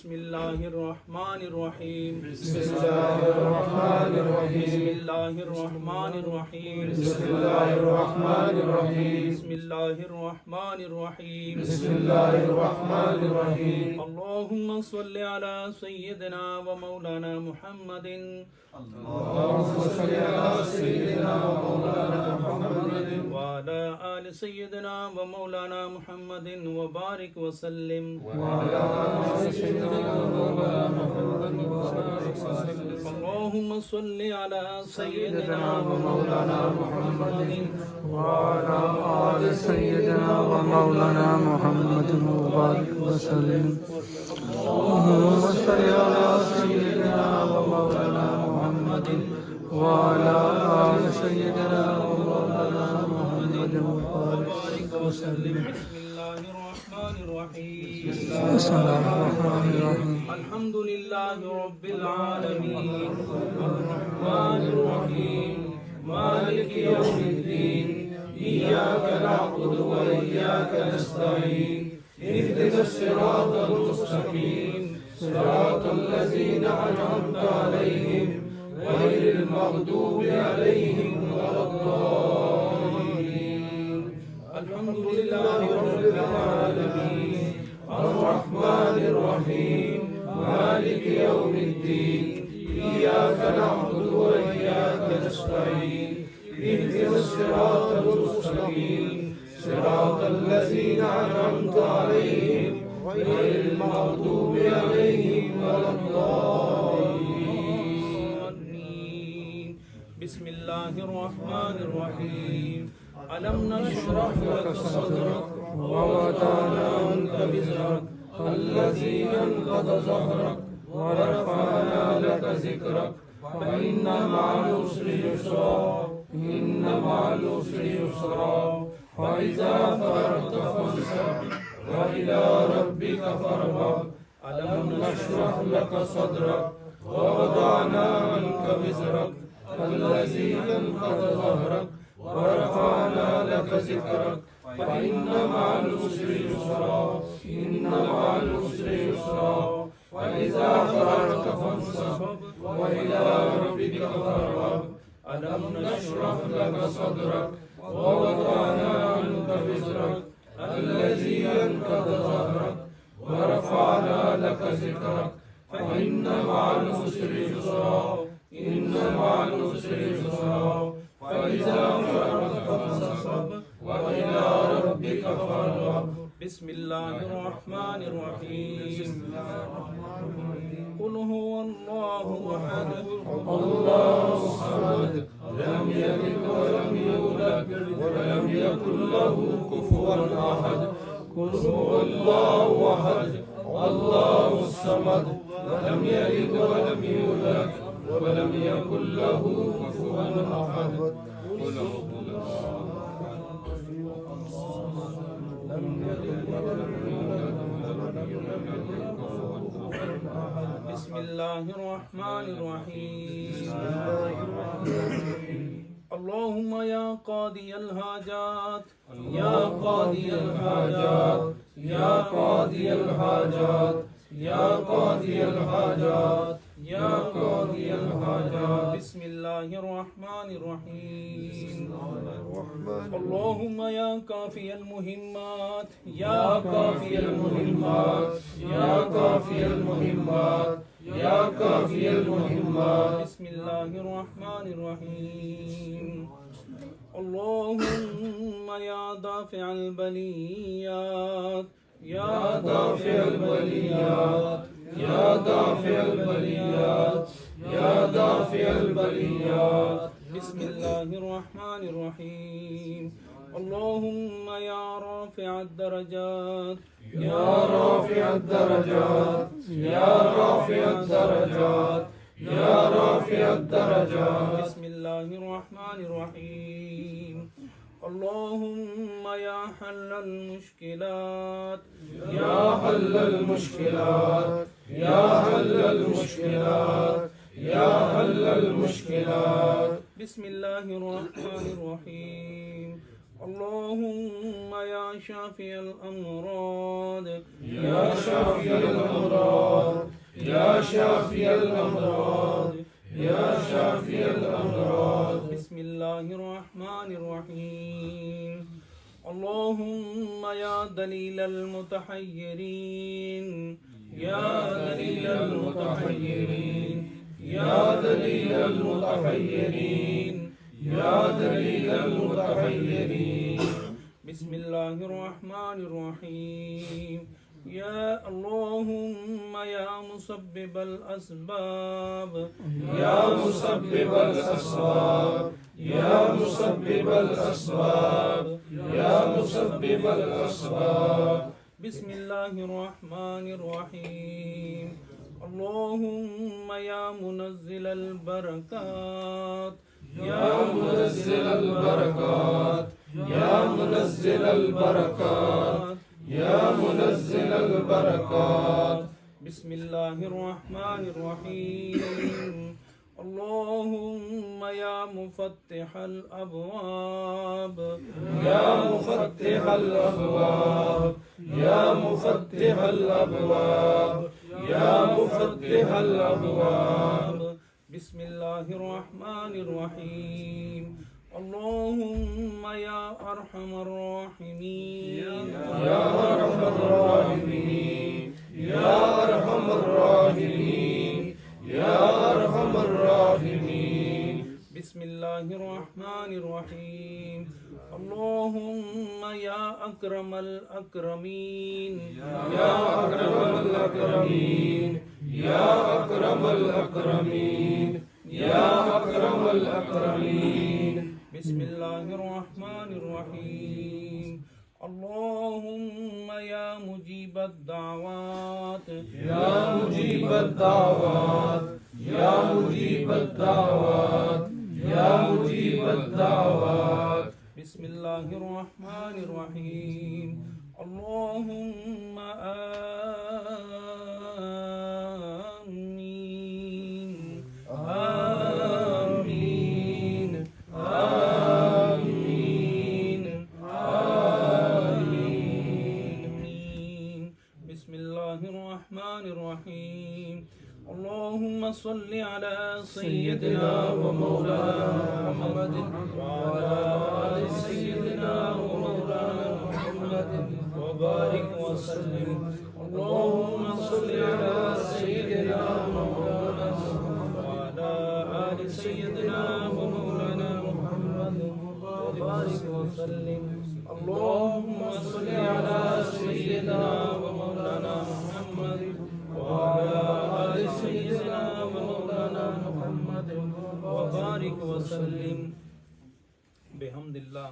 بسم الله الرحمن الرحيم بسم الله الرحمن الرحيم بسم الله الرحمن الرحيم بسم الله الرحمن الرحيم بسم الله الرحمن الرحيم بسم الله الرحمن الرحيم اللهم صل على سيدنا ومولانا محمد اللهم صل على سيدنا ومولانا محمد وعلى آل سيدنا ومولانا محمد وبارك وسلم وعلى آل سيدنا ومولانا محمد وبارك وسلم اللهم صل على سيدنا ومولانا محمد وعلى آل سيدنا ومولانا محمد وبارك وسلم اللهم صل على سيدنا ومولانا محمد وعلى آل سيدنا ومولانا محمد وبارك وسلم بسم الله الرحمن الرحيم بسم الله الرحمن الرحيم الحمد لله رب العالمين الرحمن الرحيم مالك يوم الدين إياك نعبد وإياك نستعين اهدنا الصراط المستقيم صراط الذين أنعمت عليهم غير المغضوب عليهم ولا الضالين الحمد لله رب العالمين الرحمن الرحيم مالك يوم الدين إياك نعبد وإياك نستعين اهدنا الصراط المستقيم صراط الذين أنعمت عليهم غير المغضوب عليهم ولا الضالين بسم الله الرحمن الرحيم ألم نشرح لك صدرك ووضعنا عنك وزرك الذي أنقض ظهرك ورفعنا لك ذكرك فإن مع العسر يسرا إن مع العسر يسرا فإذا فرغت فانصب وإلى ربك فارغب ألم نشرح لك صدرك ووضعنا عنك وزرك الذي أنقض ظهرك ورفعنا لك ذكرك فإن مع العسر يسرا إن مع العسر يسرا وإذا فرغت فانصب وإلى ربك فارغب ألم نشرح لك صدرك ووضعنا عنك وزرك الذي أنقض ظهرك ورفعنا لك ذكرك فإن مع العسر يسرا إن مع العسر يسرا فإذا فرغت فانصب وإلى ربك فارغب بسم الله الرحمن الرحيم قل هو الله أحد الله الصمد لم يلد ولم يولد ولم يكن له كفوا أحد قل هو الله أحد الله الصمد لم يلد ولم يولد ولم يكن له كفوا أحد قل هو لم يلد ولم يولد ولم يكن له كفوا أحد بسم الله الرحمن الرحيم اللهم يا قاضي الحاجات يا قاضي الحاجات يا قاضي الحاجات يا قاضي الحاجات يا قاضي الحاجات بسم الله الرحمن الرحيم اللهم يا كافي المهمات يا كافي المهمات يا كافي المهمات يا كافي المهمات بسم الله الرحمن الرحيم اللهم يا دافع البليات يا دافع البليات يا دافع البليات يا دافع البليات بسم الله الرحمن الرحيم اللهم يا رافع الدرجات يا رافع الدرجات يا رافع الدرجات يا رافع الدرجات بسم الله الرحمن الرحيم اللهم يا حل المشكلات يا حل المشكلات يا حل المشكلات يا حل المشكلات بسم الله الرحمن الرحيم اللهم يا شافي الأمراض يا شافي الأمراض شافي الأمراض يا شافي الأمراض. بسم الله الرحمن الرحيم. اللهم يا دليل المتحيرين يا دليل المتحيرين يا دليل المتحيرين يا دليل المتحيرين. بسم الله الرحمن الرحيم. يا اللهم يا مسبب الأسباب يا مسبب الأسباب يا مسبب الأسباب يا مسبب الأسباب. بسم الله الرحمن الرحيم. اللهم يا منزل البركات يا منزل البركات يا منزل البركات يا منزل البركات. بسم الله الرحمن الرحيم. اللهم يا مفتح الأبواب يا مفتح الأبواب يا مفتح الأبواب يا مفتح الأبواب. بسم الله الرحمن الرحيم. اللهم يا أرحم الراحمين يا أرحم الراحمين يا أرحم الراحمين يا أرحم الراحمين. بسم الله الرحمن الرحيم. اللهم يا أكرم الأكرمين يا أكرم الأكرمين يا أكرم الأكرمين يا أكرم الأكرمين. بسم الله الرحمن الرحيم. اللهم يا مجيب الدعوات يا مجيب الدعوات يا مجيب الدعوات يا مجيب الدعوات. بسم الله الرحمن الرحيم. اللهم آمين آمين آمين آمين. بسم الله الرحمن الرحيم. اللهم صل على سيدنا ومولانا محمد وعلى آل سيدنا ومولانا محمد وبارك وسلم. اللهم صل على سيدنا ومولانا محمد وعلى آل سيدنا ومولانا محمد وبارك وسلم. اللهم صل على سيدنا ومولانا محمد وعلى آل سيدنا ومولانا محمد وبارك وسلم. بحمد الله.